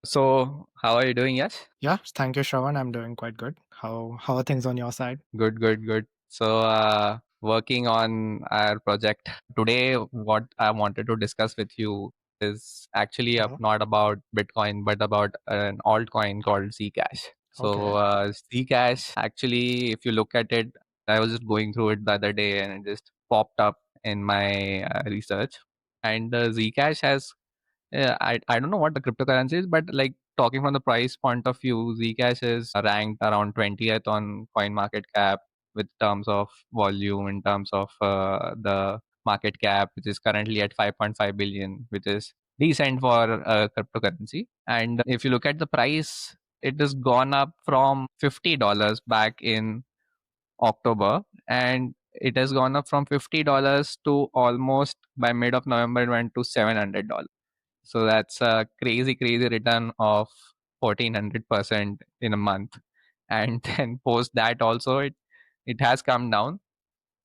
So, how are you doing, Yash? Yeah, thank you, Shravan. I'm doing quite good. How are things on your side? Good, good, good. So, working on our project today. What I wanted to discuss with you is actually Mhm. not about Bitcoin, but about an altcoin called Zcash. Okay. So, Zcash actually, if you look at it, I was just going through it the other day, and it just popped up in my research. And Zcash has Yeah, I don't know what the cryptocurrency is, but like talking from the price point of view, Zcash is ranked around 20th on coin market cap with terms of volume, in terms of the market cap, which is currently at 5.5 billion, which is decent for cryptocurrency. And if you look at the price, it has gone up from $50 back in October, and it has gone up from $50 to almost by mid of November it went to $700. So that's a crazy, crazy return of 1400% in a month. And then post that also it has come down,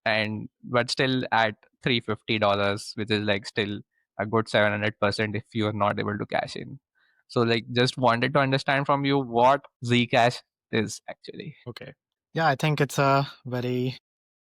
and but still at $350, which is like still a good 700% if you are not able to cash in. So like just wanted to understand from you what Zcash is actually. Okay. Yeah, I think it's a very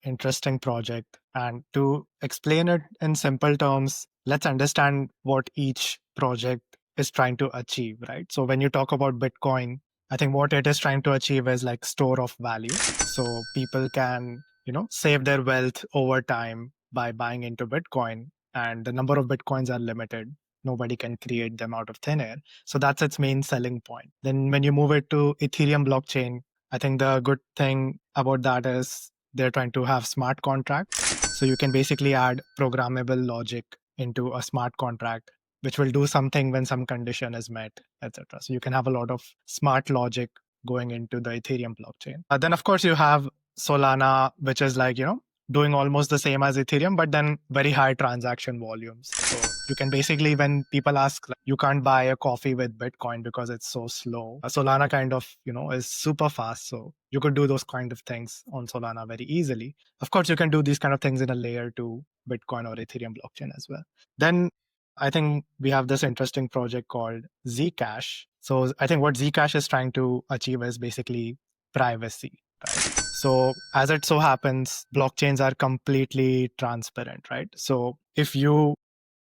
interesting project. And to explain it in simple terms, let's understand what each project is trying to achieve, right? So when you talk about Bitcoin, I think what it is trying to achieve is like store of value. So people can, save their wealth over time by buying into Bitcoin. And the number of Bitcoins are limited. Nobody can create them out of thin air. So that's its main selling point. Then when you move it to Ethereum blockchain, I think the good thing about that is they're trying to have smart contracts. So you can basically add programmable logic into a smart contract, which will do something when some condition is met, etc. So you can have a lot of smart logic going into the Ethereum blockchain. Then, of course, you have Solana, which is like, doing almost the same as Ethereum, but then very high transaction volumes. So you can basically, when people ask, like, you can't buy a coffee with Bitcoin because it's so slow. Solana kind of, is super fast. So you could do those kind of things on Solana very easily. Of course, you can do these kind of things in a layer 2 Bitcoin or Ethereum blockchain as well. Then I think we have this interesting project called Zcash. So I think what Zcash is trying to achieve is basically privacy, right? So as it so happens, blockchains are completely transparent, right? So if you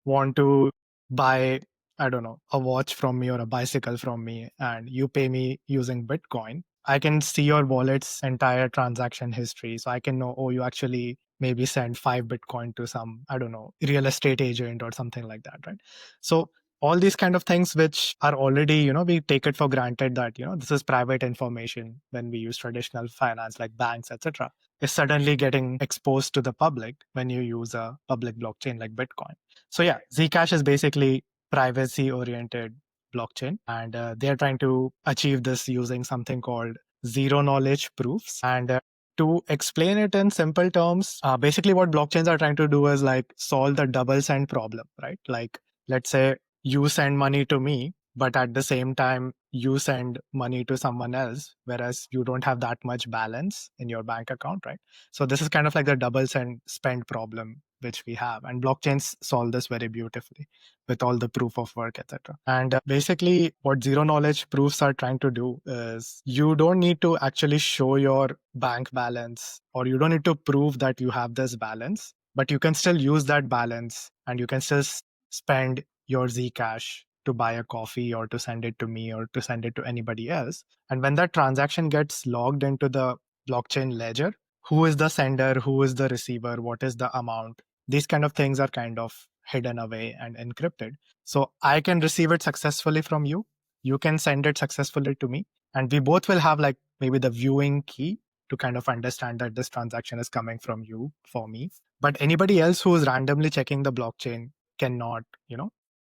want to buy, I don't know, a watch from me or a bicycle from me, and you pay me using Bitcoin, I can see your wallet's entire transaction history. So I can know, oh, you actually maybe send 5 Bitcoin to some, I don't know, real estate agent or something like that, right? So all these kind of things which are already, we take it for granted that, this is private information when we use traditional finance like banks, etc., is suddenly getting exposed to the public when you use a public blockchain like Bitcoin. So yeah, Zcash is basically privacy oriented blockchain, and they're trying to achieve this using something called zero knowledge proofs. And to explain it in simple terms, basically what blockchains are trying to do is like solve the double send problem, right? Like, let's say you send money to me, but at the same time you send money to someone else, whereas you don't have that much balance in your bank account, right? So this is kind of like the double send spend problem which we have, and blockchains solve this very beautifully with all the proof of work, etc. And basically what zero knowledge proofs are trying to do is you don't need to actually show your bank balance, or you don't need to prove that you have this balance, but you can still use that balance and you can still spend your Zcash to buy a coffee or to send it to me or to send it to anybody else. And when that transaction gets logged into the blockchain ledger, who is the sender, who is the receiver, what is the amount, these kind of things are kind of hidden away and encrypted. So I can receive it successfully from you. You can send it successfully to me. And we both will have like maybe the viewing key to kind of understand that this transaction is coming from you for me. But anybody else who is randomly checking the blockchain cannot,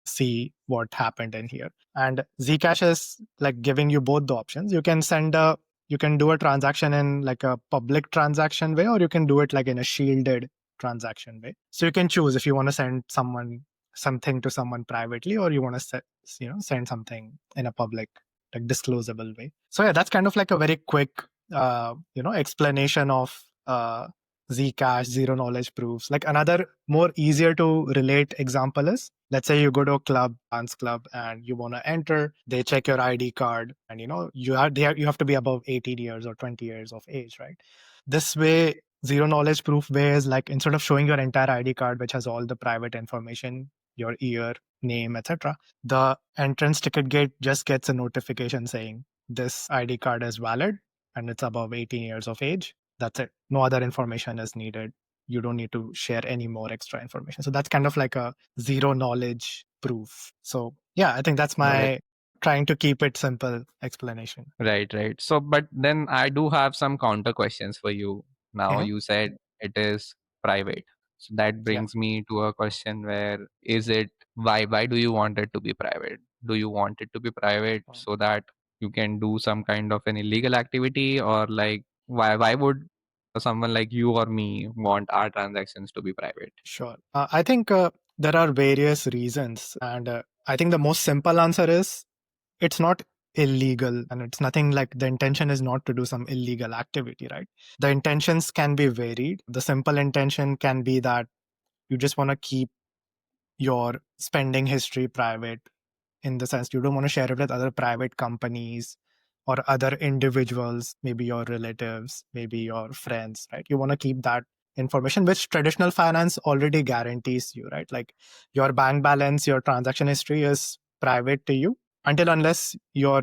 see what happened in here. And Zcash is like giving you both the options. You can do a transaction in like a public transaction way, or you can do it like in a shielded transaction way. So you can choose if you want to send something to someone privately, or you want to send something in a public, like disclosable way. So yeah, that's kind of like a very quick explanation of Zcash, zero knowledge proofs. Like another more easier to relate example is, let's say you go to a club, dance club, and you want to enter. They check your ID card, and you have to be above 18 years or 20 years of age, right? This way, zero knowledge proof way is like, instead of showing your entire ID card, which has all the private information, your year, name, etc., the entrance ticket gate just gets a notification saying this ID card is valid and it's above 18 years of age. That's it. No other information is needed. You don't need to share any more extra information. So that's kind of like a zero knowledge proof. So yeah, I think that's Right. my trying to keep it simple explanation. Right, right. So, but then I do have some counter questions for you. Now, Mhm. you said it is private. So that Yeah. brings me to a question where is it, why do you want it to be private? Do you want it to be private so that you can do some kind of an illegal activity, or like why would someone like you or me want our transactions to be private? Sure. I think there are various reasons. And I think the most simple answer is, it's not illegal, and it's nothing like the intention is not to do some illegal activity, right? The intentions can be varied. The simple intention can be that you just want to keep your spending history private, in the sense you don't want to share it with other private companies or other individuals, maybe your relatives, maybe your friends, right? You want to keep that information, which traditional finance already guarantees you, right? Like your bank balance, your transaction history is private to you, until unless you're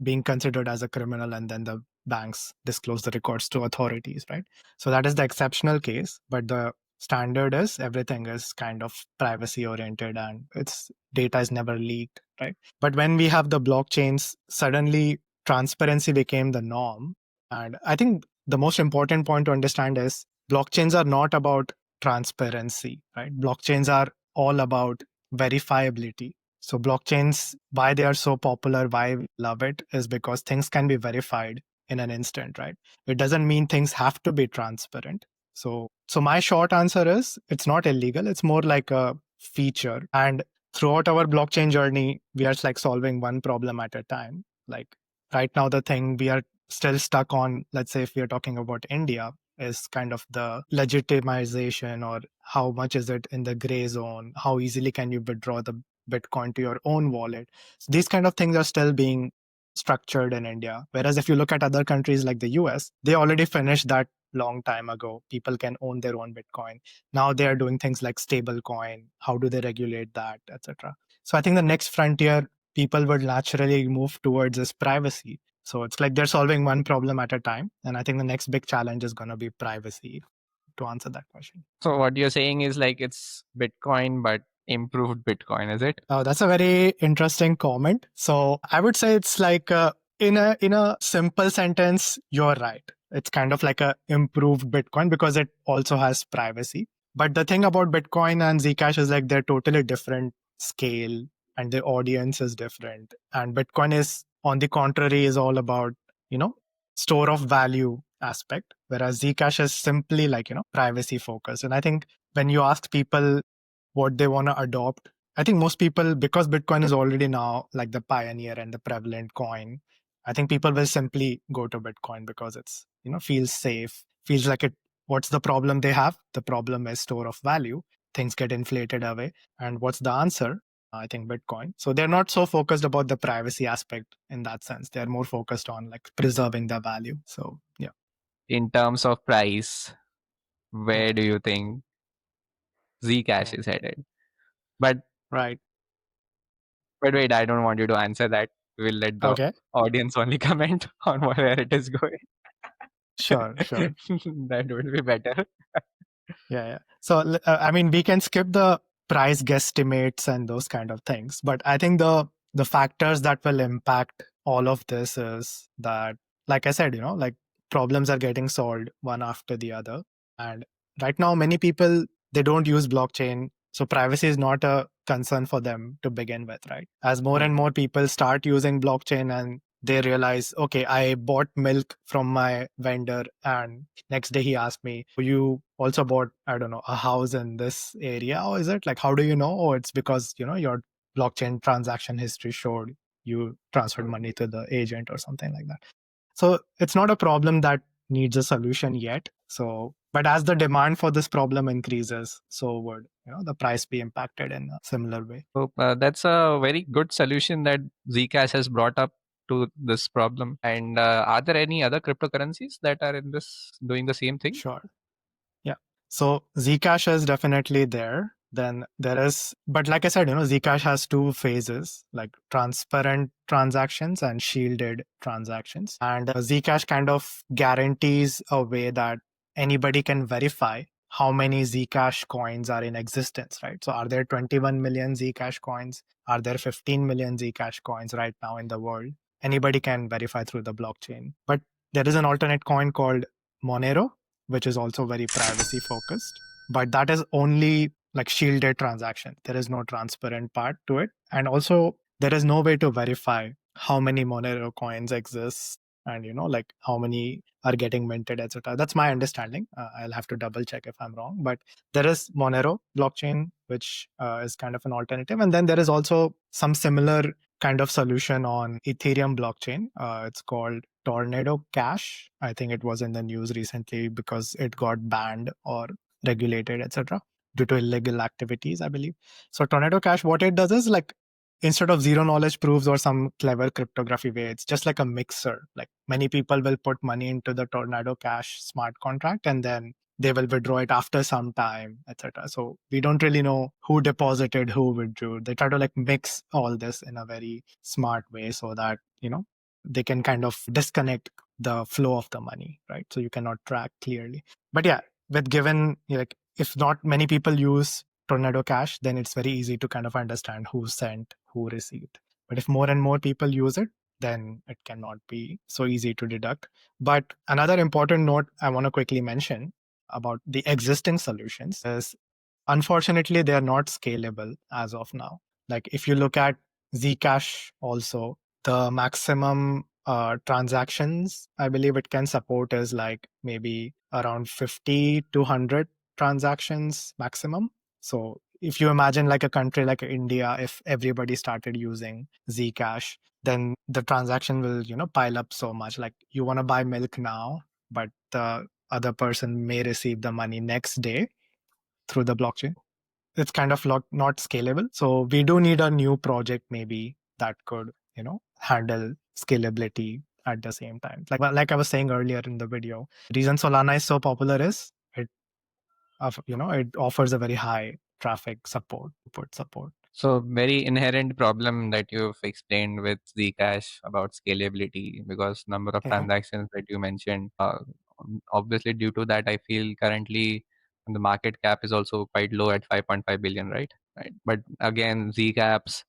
being considered as a criminal, and then the banks disclose the records to authorities, right? So that is the exceptional case, but the standard is everything is kind of privacy oriented, and its data is never leaked, right? But when we have the blockchains, suddenly transparency became the norm. And I think the most important point to understand is, blockchains are not about transparency, right? Blockchains are all about verifiability. So blockchains, why they are so popular, why we love it, is because things can be verified in an instant, right? It doesn't mean things have to be transparent. So my short answer is, it's not illegal. It's more like a feature. And throughout our blockchain journey, we are like solving one problem at a time. Like right now, the thing we are still stuck on, let's say if we are talking about India, is kind of the legitimization, or how much is it in the gray zone? How easily can you withdraw the Bitcoin to your own wallet? So these kind of things are still being structured in India. Whereas if you look at other countries like the US, they already finished that long time ago. People can own their own Bitcoin. Now they are doing things like stable coin. How do they regulate that, etc.? So I think the next frontier people would naturally move towards is privacy. So it's like they're solving one problem at a time. And I think the next big challenge is going to be privacy, to answer that question. So what you're saying is like it's Bitcoin but improved Bitcoin, is it? Oh, that's a very interesting comment. So I would say it's like in a simple sentence, you're right. It's kind of like a improved Bitcoin because it also has privacy. But the thing about Bitcoin and Zcash is like they're totally different scale, and the audience is different. And Bitcoin is, on the contrary, is all about, you know, store of value aspect, whereas Zcash is simply like, privacy focused. And I think when you ask people what they want to adopt, I think most people, because Bitcoin is already now like the pioneer and the prevalent coin, I think people will simply go to Bitcoin because it's, feels safe, feels like it. What's the problem they have? The problem is store of value. Things get inflated away. And what's the answer? I think Bitcoin. So they're not so focused about the privacy aspect in that sense. They're more focused on like preserving the value. So yeah. In terms of price, Mm, where do you think Zcash mm. is headed? But Right. but wait, I don't want you to answer that. We'll let the Okay. audience only comment on where it is going. Sure. Sure. That would be better. Yeah, yeah. So, I mean, we can skip the price guesstimates and those kind of things, but I think the factors that will impact all of this is that, like I said, like problems are getting solved one after the other, and right now many people, they don't use blockchain, so privacy is not a concern for them to begin with, right? As more and more people start using blockchain, and they realize, okay, I bought milk from my vendor, and next day he asked me, you also bought, I don't know, a house in this area, or is it like, how do you know? Oh, it's because, your blockchain transaction history showed you transferred money to the agent or something like that. So it's not a problem that needs a solution yet. So But as the demand for this problem increases, so would the price be impacted in a similar way. So that's a very good solution that Zcash has brought up to this problem. And are there any other cryptocurrencies that are in this doing the same thing? Sure. Yeah. So Zcash is definitely there. Then there is, but like I said, Zcash has two phases, like transparent transactions and shielded transactions. And Zcash kind of guarantees a way that anybody can verify how many Zcash coins are in existence, right? So are there 21 million Zcash coins? Are there 15 million Zcash coins right now in the world? Anybody can verify through the blockchain. But there is an alternate coin called Monero, which is also very privacy focused. But that is only like shielded transaction. There is no transparent part to it. And also there is no way to verify how many Monero coins exist and like how many are getting minted, etc. That's my understanding. I'll have to double check if I'm wrong. But there is Monero blockchain, which is kind of an alternative. And then there is also some similar kind of solution on Ethereum blockchain. It's called Tornado Cash. I think it was in the news recently because it got banned or regulated, etc., due to illegal activities, I believe. So Tornado Cash, what it does is like instead of zero knowledge proofs or some clever cryptography way, it's just like a mixer. Like many people will put money into the Tornado Cash smart contract and then they will withdraw it after some time, etc. So we don't really know who deposited, who withdrew. They try to like mix all this in a very smart way so that they can kind of disconnect the flow of the money, right? So you cannot track clearly. But yeah, with given like if not many people use Tornado Cash, then it's very easy to kind of understand who sent, who received. But if more and more people use it, then it cannot be so easy to deduct. But another important note I want to quickly mention about the existing solutions is unfortunately they are not scalable as of now. Like if you look at Zcash also, the maximum transactions I believe it can support is like maybe around 50 to 100 transactions maximum. So if you imagine like a country like India, if everybody started using Zcash, then the transaction will pile up so much. Like you want to buy milk now, but the other person may receive the money next day through the blockchain. It's kind of not scalable. So we do need a new project maybe that could handle scalability at the same time. Like I was saying earlier in the video, the reason Solana is so popular is it offers a very high traffic support, put support. So very inherent problem that you've explained with Zcash about scalability, because number of Mhm. transactions that you mentioned. Obviously, due to that, I feel currently the market cap is also quite low at 5.5 billion, right? Right. But again, Zcash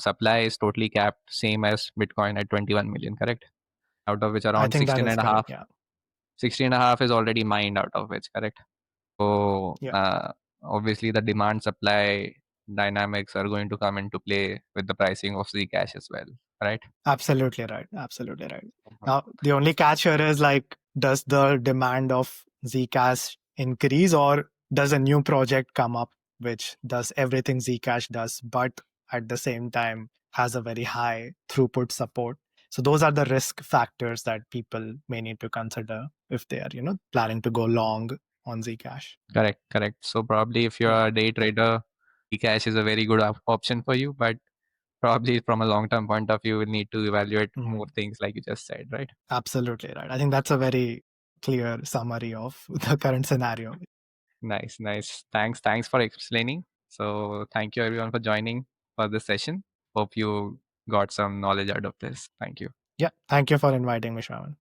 supply is totally capped, same as Bitcoin at 21 million, correct? Out of which I around think that 16 is and a correct. half, Yeah. 16 and a half is already mined out of which, correct? So Yeah. obviously the demand supply dynamics are going to come into play with the pricing of Zcash as well, right? Absolutely right. Absolutely right. Mhm. Now, the only catch here is like, does the demand of Zcash increase or does a new project come up which does everything Zcash does, but at the same time has a very high throughput support? So those are the risk factors that people may need to consider if they are, planning to go long on Zcash. Correct, correct. So probably if you're Yeah. a day trader, Zcash is a very good option for you, but probably from a long-term point of view, we'll need to evaluate more Mhm. things like you just said, right? Absolutely right. I think that's a very clear summary of the current scenario. Nice, nice. Thanks for explaining. So thank you everyone for joining for this session. Hope you got some knowledge out of this. Thank you. Yeah. Thank you for inviting me, Shravan.